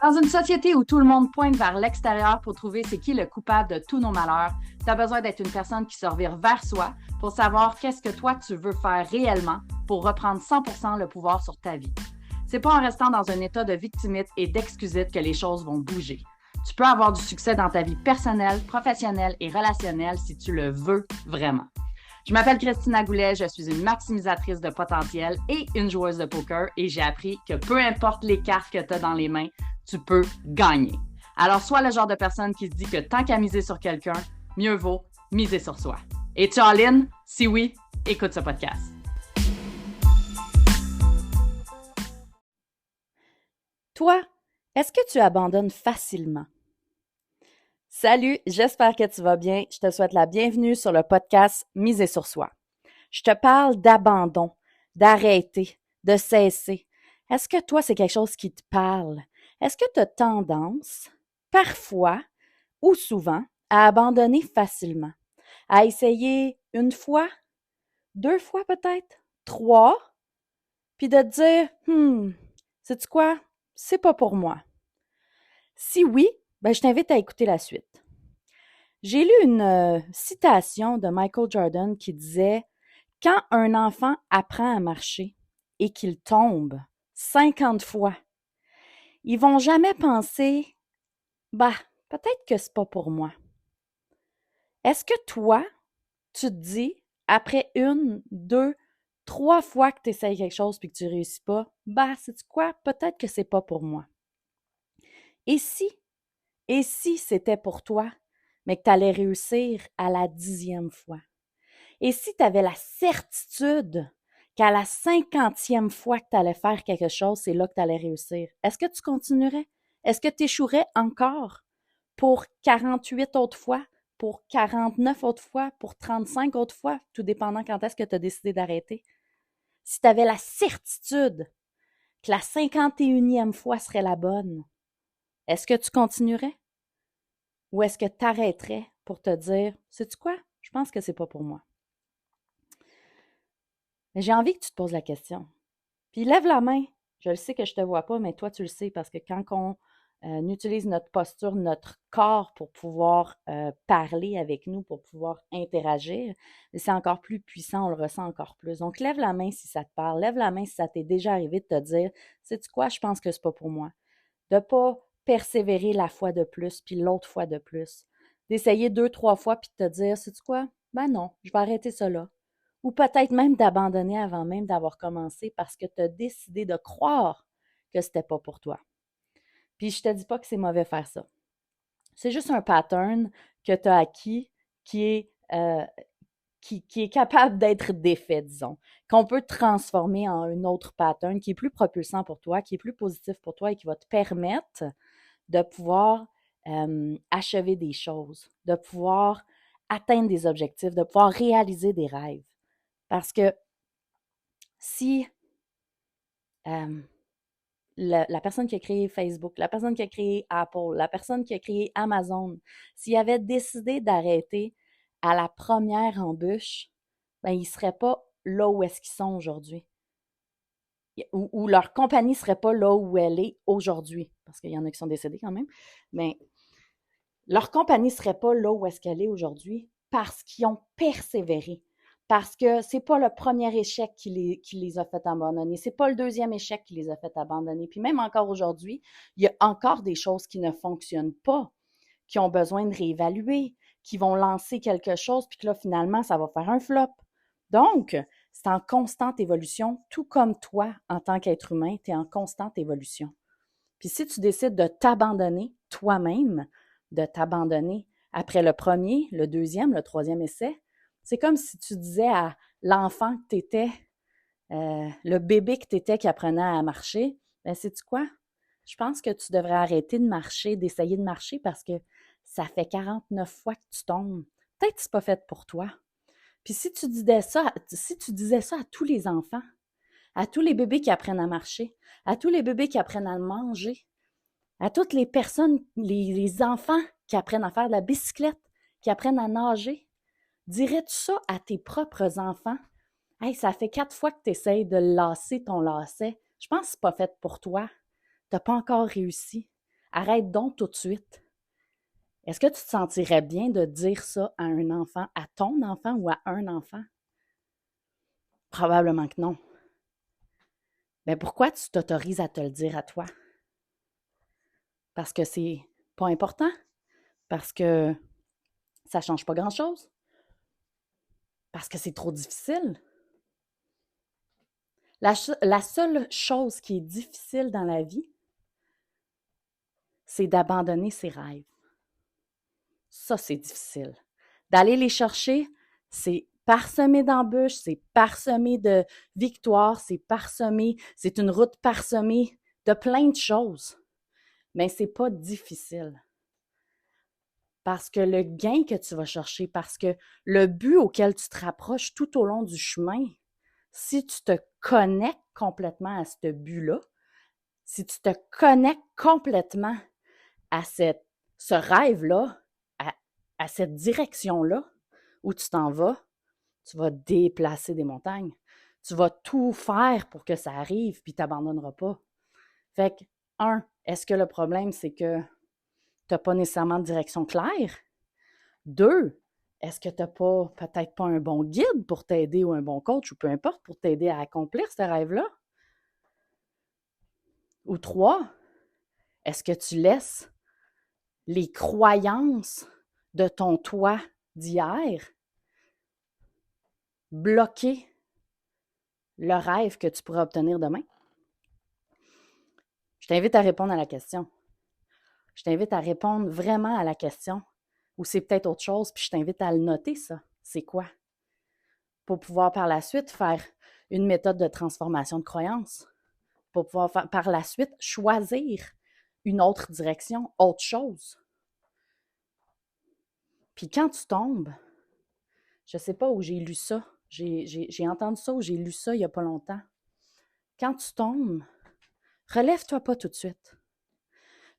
Dans une société où tout le monde pointe vers l'extérieur pour trouver c'est qui le coupable de tous nos malheurs, tu as besoin d'être une personne qui se revire vers soi pour savoir qu'est-ce que toi tu veux faire réellement pour reprendre 100% le pouvoir sur ta vie. C'est pas en restant dans un état de victimite et d'excusite que les choses vont bouger. Tu peux avoir du succès dans ta vie personnelle, professionnelle et relationnelle si tu le veux vraiment. Je m'appelle Christina Goulet, je suis une maximisatrice de potentiel et une joueuse de poker et j'ai appris que peu importe les cartes que tu as dans les mains, tu peux gagner. Alors, sois le genre de personne qui se dit que tant qu'à miser sur quelqu'un, mieux vaut miser sur soi. Es-tu all-in? Si oui, écoute ce podcast. Toi, est-ce que tu abandonnes facilement? Salut, j'espère que tu vas bien. Je te souhaite la bienvenue sur le podcast Miser sur soi. Je te parle d'abandon, d'arrêter, de cesser. Est-ce que toi, c'est quelque chose qui te parle? Est-ce que tu as tendance, parfois ou souvent, à abandonner facilement? À essayer une fois, deux fois peut-être, trois, puis de te dire, sais-tu quoi? C'est pas pour moi. Si oui, je t'invite à écouter la suite. J'ai lu une citation de Michael Jordan qui disait « Quand un enfant apprend à marcher et qu'il tombe 50 fois, ils vont jamais penser « peut-être que c'est pas pour moi ». Est-ce que toi, tu te dis, après une, deux, trois fois que tu essayes quelque chose puis que tu réussis pas, sais-tu quoi? Peut-être que c'est pas pour moi. Et si c'était pour toi, mais que tu allais réussir à la 10e fois? Et si tu avais la certitude qu'à la 50e fois que tu allais faire quelque chose, c'est là que tu allais réussir, est-ce que tu continuerais? Est-ce que tu échouerais encore pour 48 autres fois, pour 49 autres fois, pour 35 autres fois, tout dépendant quand est-ce que tu as décidé d'arrêter? Si tu avais la certitude que la 51e fois serait la bonne, est-ce que tu continuerais? Ou est-ce que tu arrêterais pour te dire, sais-tu quoi? Je pense que c'est pas pour moi. Mais j'ai envie que tu te poses la question. Puis lève la main. Je le sais que je te vois pas, mais toi, tu le sais parce que quand on utilise notre posture, notre corps pour pouvoir parler avec nous, pour pouvoir interagir, c'est encore plus puissant, on le ressent encore plus. Donc, lève la main si ça te parle. Lève la main si ça t'est déjà arrivé de te dire, sais-tu quoi, je pense que c'est pas pour moi. De pas persévérer la fois de plus, puis l'autre fois de plus. D'essayer deux, trois fois, puis de te dire, sais-tu quoi, non, je vais arrêter ça là. Ou peut-être même d'abandonner avant même d'avoir commencé parce que tu as décidé de croire que c'était pas pour toi. Puis je te dis pas que c'est mauvais faire ça. C'est juste un pattern que tu as acquis qui est, qui est capable d'être défait, disons, qu'on peut transformer en un autre pattern qui est plus propulsant pour toi, qui est plus positif pour toi et qui va te permettre de pouvoir achever des choses, de pouvoir atteindre des objectifs, de pouvoir réaliser des rêves. Parce que si la personne qui a créé Facebook, la personne qui a créé Apple, la personne qui a créé Amazon, s'ils avaient décidé d'arrêter à la première embûche, ils ne seraient pas là où est-ce qu'ils sont aujourd'hui. Ou leur compagnie ne serait pas là où elle est aujourd'hui. Parce qu'il y en a qui sont décédés quand même. Mais leur compagnie ne serait pas là où est-ce qu'elle est aujourd'hui parce qu'ils ont persévéré. Parce que c'est pas le premier échec qui les a fait abandonner. C'est pas le deuxième échec qui les a fait abandonner. Puis même encore aujourd'hui, il y a encore des choses qui ne fonctionnent pas, qui ont besoin de réévaluer, qui vont lancer quelque chose, puis que là, finalement, ça va faire un flop. Donc, c'est en constante évolution, tout comme toi, en tant qu'être humain, tu es en constante évolution. Puis si tu décides de t'abandonner toi-même, de t'abandonner après le premier, le deuxième, le troisième essai, c'est comme si tu disais à l'enfant que tu étais, le bébé que tu étais qui apprenait à marcher, sais-tu quoi? Je pense que tu devrais arrêter de marcher, d'essayer de marcher parce que ça fait 49 fois que tu tombes. Peut-être que c'est pas fait pour toi. Puis si tu disais ça à tous les enfants, à tous les bébés qui apprennent à marcher, à tous les bébés qui apprennent à manger, à toutes les personnes, les enfants qui apprennent à faire de la bicyclette, qui apprennent à nager, dirais-tu ça à tes propres enfants? Hey, ça fait 4 fois que tu essayes de lasser ton lacet. Je pense que c'est pas fait pour toi. Tu n'as pas encore réussi. Arrête donc tout de suite. Est-ce que tu te sentirais bien de dire ça à un enfant, à ton enfant ou à un enfant? Probablement que non. Mais pourquoi tu t'autorises à te le dire à toi? Parce que c'est pas important? Parce que ça ne change pas grand-chose? Parce que c'est trop difficile? La seule chose qui est difficile dans la vie, c'est d'abandonner ses rêves. Ça, c'est difficile. D'aller les chercher, c'est parsemé d'embûches, c'est parsemé de victoires, c'est une route parsemée de plein de choses. Mais c'est pas difficile. Parce que le gain que tu vas chercher, parce que le but auquel tu te rapproches tout au long du chemin, si tu te connectes complètement à ce but-là, si tu te connectes complètement à ce rêve-là, à cette direction-là où tu t'en vas, tu vas déplacer des montagnes. Tu vas tout faire pour que ça arrive, puis tu n'abandonneras pas. Fait que, est-ce que le problème, c'est que tu n'as pas nécessairement de direction claire? 2, est-ce que tu n'as peut-être pas un bon guide pour t'aider ou un bon coach ou peu importe pour t'aider à accomplir ce rêve-là? Ou 3, est-ce que tu laisses les croyances de ton toi d'hier bloquer le rêve que tu pourrais obtenir demain? Je t'invite à répondre à la question. Je t'invite à répondre vraiment à la question. Ou c'est peut-être autre chose, puis je t'invite à le noter, ça. C'est quoi? Pour pouvoir par la suite faire une méthode de transformation de croyance. Pour pouvoir par la suite choisir une autre direction, autre chose. Puis quand tu tombes, je ne sais pas où j'ai lu ça, j'ai entendu ça ou j'ai lu ça il n'y a pas longtemps. Quand tu tombes, relève-toi pas tout de suite.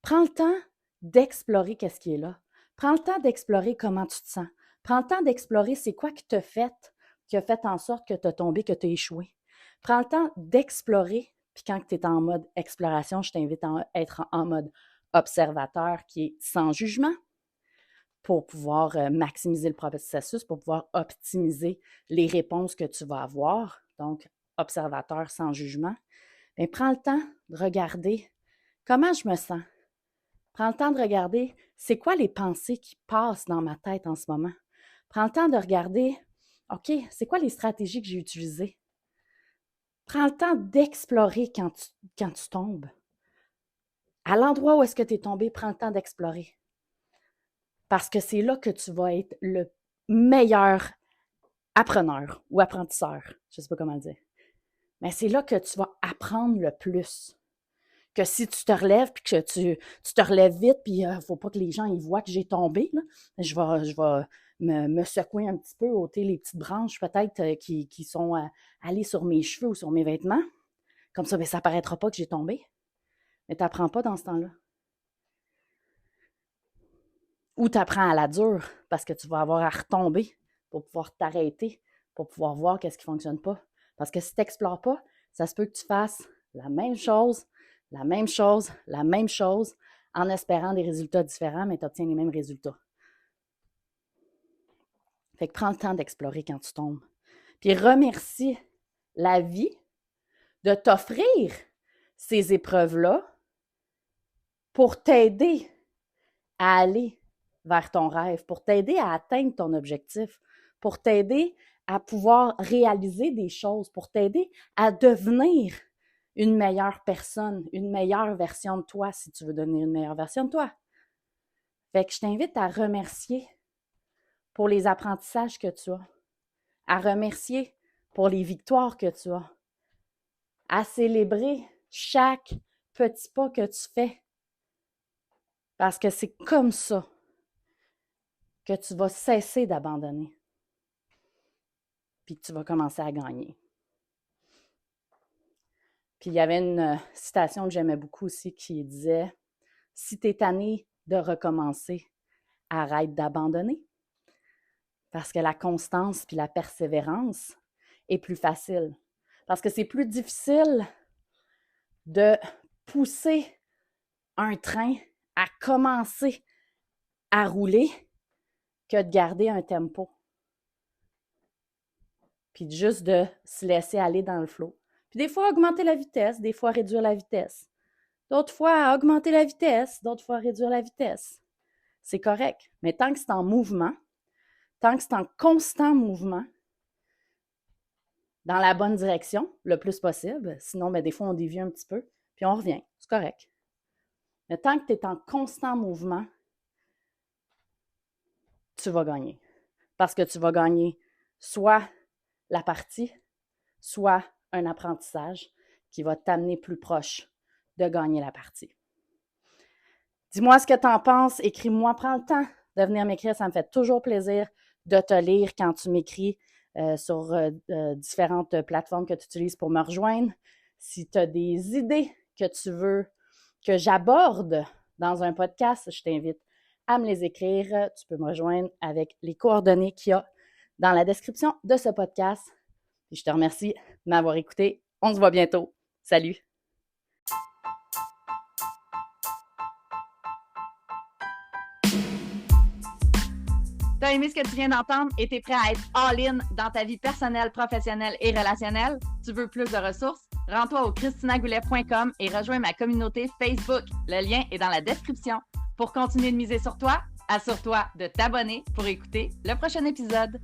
Prends le temps d'explorer qu'est-ce qui est là. Prends le temps d'explorer comment tu te sens. Prends le temps d'explorer c'est quoi qui a fait en sorte que tu as tombé, que tu as échoué. Prends le temps d'explorer, puis quand tu es en mode exploration, je t'invite à être en mode observateur qui est sans jugement pour pouvoir maximiser le processus, pour pouvoir optimiser les réponses que tu vas avoir. Donc, observateur sans jugement. Bien, prends le temps de regarder comment je me sens. Prends le temps de regarder c'est quoi les pensées qui passent dans ma tête en ce moment. Prends le temps de regarder, OK, c'est quoi les stratégies que j'ai utilisées. Prends le temps d'explorer quand tu tombes. À l'endroit où est-ce que tu es tombé, prends le temps d'explorer. Parce que c'est là que tu vas être le meilleur appreneur ou apprentisseur. Je ne sais pas comment le dire. Mais c'est là que tu vas apprendre le plus. Que si tu te relèves, puis que tu te relèves vite, puis il ne faut pas que les gens ils voient que j'ai tombé, là. Je vais me secouer un petit peu, ôter les petites branches peut-être qui sont allées sur mes cheveux ou sur mes vêtements. Comme ça, ça ne paraîtra pas que j'ai tombé. Mais tu n'apprends pas dans ce temps-là. Ou tu apprends à la dure parce que tu vas avoir à retomber pour pouvoir t'arrêter, pour pouvoir voir qu'est-ce qui ne fonctionne pas. Parce que si tu n'explores pas, ça se peut que tu fasses la même chose, en espérant des résultats différents, mais tu obtiens les mêmes résultats. Fait que prends le temps d'explorer quand tu tombes. Puis remercie la vie de t'offrir ces épreuves-là pour t'aider à aller vers ton rêve, pour t'aider à atteindre ton objectif, pour t'aider à pouvoir réaliser des choses, pour t'aider à devenir une meilleure personne, une meilleure version de toi, si tu veux devenir une meilleure version de toi. Fait que je t'invite à remercier pour les apprentissages que tu as, à remercier pour les victoires que tu as, à célébrer chaque petit pas que tu fais. Parce que c'est comme ça que tu vas cesser d'abandonner. Puis que tu vas commencer à gagner. Puis il y avait une citation que j'aimais beaucoup aussi qui disait « Si tu es tanné de recommencer, arrête d'abandonner. » Parce que la constance puis la persévérance est plus facile. Parce que c'est plus difficile de pousser un train à commencer à rouler que de garder un tempo. Puis juste de se laisser aller dans le flow. Puis des fois, augmenter la vitesse, des fois, réduire la vitesse. D'autres fois, augmenter la vitesse, d'autres fois, réduire la vitesse. C'est correct. Mais tant que c'est en mouvement, tant que c'est en constant mouvement, dans la bonne direction, le plus possible. Sinon, des fois, on dévie un petit peu, puis on revient. C'est correct. Mais tant que tu es en constant mouvement, tu vas gagner. Parce que tu vas gagner soit la partie, soit un apprentissage qui va t'amener plus proche de gagner la partie. Dis-moi ce que tu en penses, écris-moi, prends le temps de venir m'écrire, ça me fait toujours plaisir de te lire quand tu m'écris sur différentes plateformes que tu utilises pour me rejoindre. Si tu as des idées que tu veux que j'aborde dans un podcast, je t'invite à me les écrire. Tu peux me rejoindre avec les coordonnées qu'il y a dans la description de ce podcast. Et je te remercie de m'avoir écouté. On se voit bientôt. Salut! T'as aimé ce que tu viens d'entendre et t'es prêt à être all-in dans ta vie personnelle, professionnelle et relationnelle? Tu veux plus de ressources? Rends-toi au christinagoulet.com et rejoins ma communauté Facebook. Le lien est dans la description. Pour continuer de miser sur toi, assure-toi de t'abonner pour écouter le prochain épisode.